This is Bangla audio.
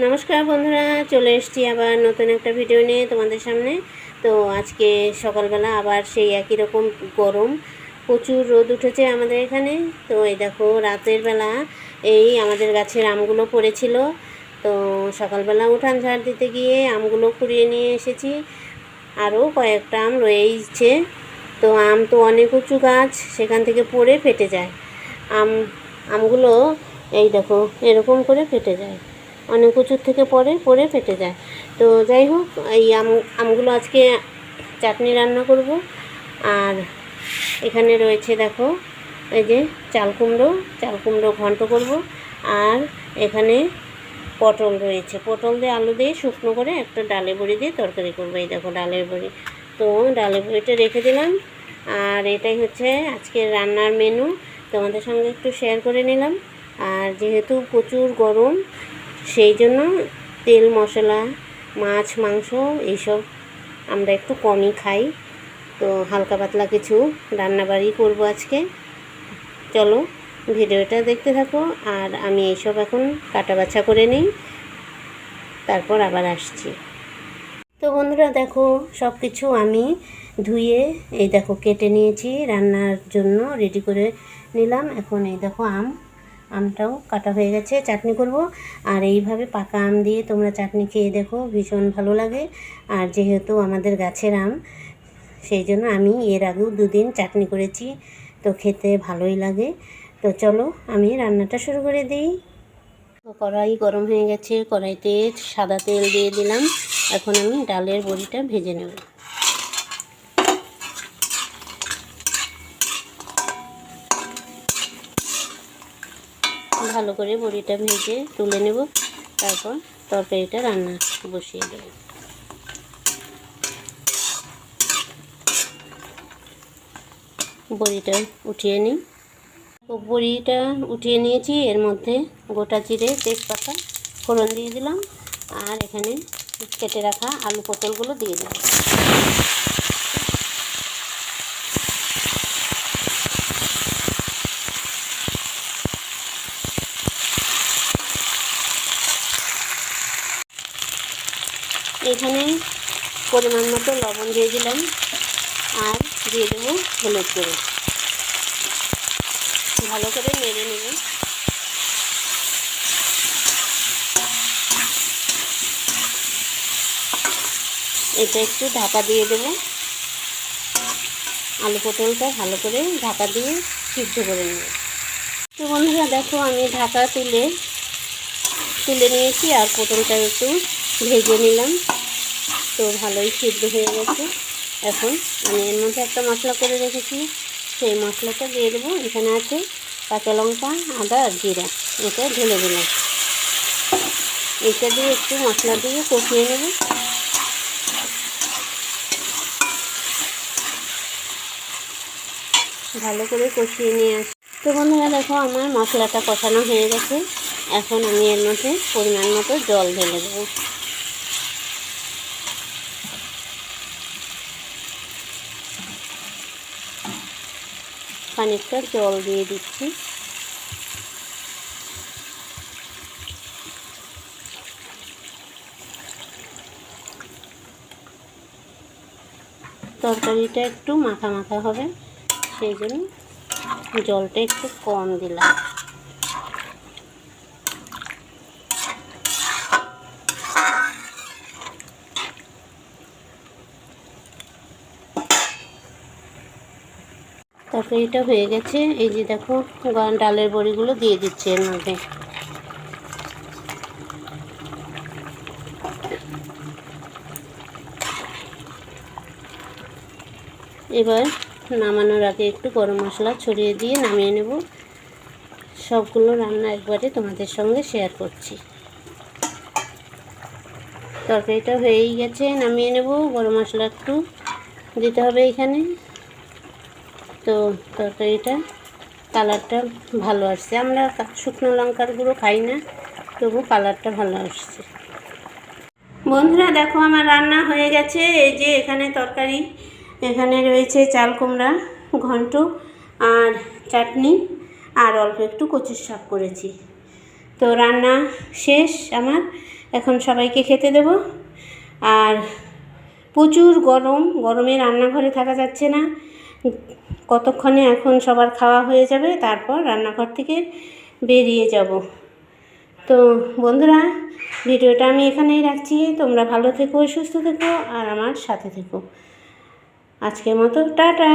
নমস্কার বন্ধুরা, চলে এসেছি আবার নতুন একটা ভিডিও নিয়ে তোমাদের সামনে। তো আজকে সকালবেলা আবার সেই একই রকম গরম, প্রচুর রোদ উঠেছে আমাদের এখানে। তো এই দেখো রাতের বেলা এই আমাদের গাছের আমগুলো পড়েছিল। তো সকালবেলা উঠান ঝাড় দিতে গিয়ে আমগুলো কুড়িয়ে নিয়ে এসেছি। আরও কয়েকটা আম রয়েইছে। তো আম তো অনেক উঁচু গাছ, সেখান থেকে পড়ে ফেটে যায় আমগুলো। এই দেখো এরকম করে ফেটে যায়, অনেক উঁচুর থেকে পড়ে ফেটে যায়। তো যাই হোক, এই আমগুলো আজকে চাটনি রান্না করব। আর এখানে রয়েছে দেখো এই যে চাল কুমড়ো ঘন্ট করব। আর এখানে পটল রয়েছে, পটল দিয়ে আলু দিয়ে শুকনো করে একটা ডালে বড়ি দিয়ে তরকারি করবো। এই দেখো ডালের বড়ি, তো ডালের বড়িটা রেখে দিলাম। আর এটাই হচ্ছে আজকের রান্নার মেনু, তোমাদের সঙ্গে একটু শেয়ার করে নিলাম। আর যেহেতু প্রচুর গরম, সেই জন্য তেল মশলা, মাছ মাংস এইসব আমরা একটু কমই খাই। তো হালকা পাতলা কিছু রান্নাবাড়ি করব আজকে। চলো ভিডিওটা দেখতে থাকো। আর আমি এইসব এখন কাটা বাছা করে নিই, তারপর আবার আসছি। তো বন্ধুরা দেখো, সব কিছু আমি ধুয়ে এই দেখো কেটে নিয়েছি, রান্নার জন্য রেডি করে নিলাম। এখন এই দেখো আমটাও কাটা হয়ে গেছে, চাটনি করব। আর এইভাবে পাকা আম দিয়ে তোমরা চাটনি খেয়ে দেখো, ভীষণ ভালো লাগে। আর যেহেতু আমাদের গাছের আম, সেই জন্য আমি এর আগেও 2 দিন চাটনি করেছি, তো খেতে ভালোই লাগে। তো চলো আমি রান্নাটা শুরু করে দিই। কড়াই গরম হয়ে গেছে, কড়াইতে সাদা তেল দিয়ে দিলাম। এখন আমি ডালের বড়িটা ভেজে নেব। ভালো করে বড়িটা ভেজে তুলে নেব, তারপর তরকারিটা রান্না বসিয়ে দেব। বড়িটা উঠিয়ে নিই। তো বড়িটা উঠিয়ে নিয়েছি, এর মধ্যে গোটা জিরে, তেজপাতা ফোড়ন দিয়ে দিলাম। আর এখানে কেটে রাখা আলু পটলগুলো দিয়ে দিলাম। এখানে পরিমাণ মতো লবণ দিয়ে দিলাম, আর দিয়ে দেবো হলুদ গুঁড়ো। ভালো করে নেড়ে নেব। এটা একটু ঢাকা দিয়ে দেব। আলু পটলটা ভালো করে ঢাকা দিয়ে সিদ্ধ করে নেব। তো বন্ধুরা দেখো, আমি ঢাকা তুলে নিয়েছি, আর পটলটা একটু ভেজে নিলাম। তো ভালোই সিদ্ধ হয়ে গেছে। এখন আমি এর মধ্যে একটা মশলা করে রেখেছি, সেই মশলাটা দিয়ে দেবো। এখানে আছে কাঁচা লঙ্কা, আদা আর জিরা, এটা ঢেলে দিলাম। এটা দিয়ে একটু মশলা দিয়ে কষিয়ে নেব। ভালো করে কষিয়ে নিয়ে আসি। তো বন্ধুরা দেখো, আমার মশলাটা কষানো হয়ে গেছে। এখন আমি এর মধ্যে পরিমাণ মতো জল ঢেলে দেবো। খানিকটা জল দিয়ে দিচ্ছি। তরকারিটা একটু মাখা মাখা হবে, সেই জন্য জলটা একটু কম দিলাম। তরকারিটা হয়ে গেছে। এই যে দেখো, ডালের বড়িগুলো দিয়ে দিচ্ছি এর মধ্যে। এবার নামানোর আগে একটু গরম মশলা ছড়িয়ে দিয়ে নামিয়ে নেব। সবগুলো রান্না একবারে তোমাদের সঙ্গে শেয়ার করছি। তরকারিটা হয়েই গেছে, নামিয়ে নেব। গরম মশলা একটু দিতে হবে এখানে। তো তরকারিটা কালারটা ভালো আসছে। আমরা শুকনো লঙ্কার গুঁড়ো খাই না, তবু কালারটা ভালো আসছে। বন্ধুরা দেখো, আমার রান্না হয়ে গেছে। এই যে এখানে তরকারি, এখানে রয়েছে চাল কুমড়া ঘন্ট আর চাটনি, আর অল্প একটু কচুর শাক করেছি। তো রান্না শেষ আমার। এখন সবাইকে খেতে দেব। আর প্রচুর গরমে রান্নাঘরে থাকা যাচ্ছে না। কতক্ষণে এখন সবার খাওয়া হয়ে যাবে, তারপর রান্নাঘর থেকে বেরিয়ে যাব। তো বন্ধুরা, ভিডিওটা আমি এখানেই রাখছি। তোমরা ভালো থেকো, সুস্থ থেকো আর আমার সাথে থেকো। আজকের মতো টাটা।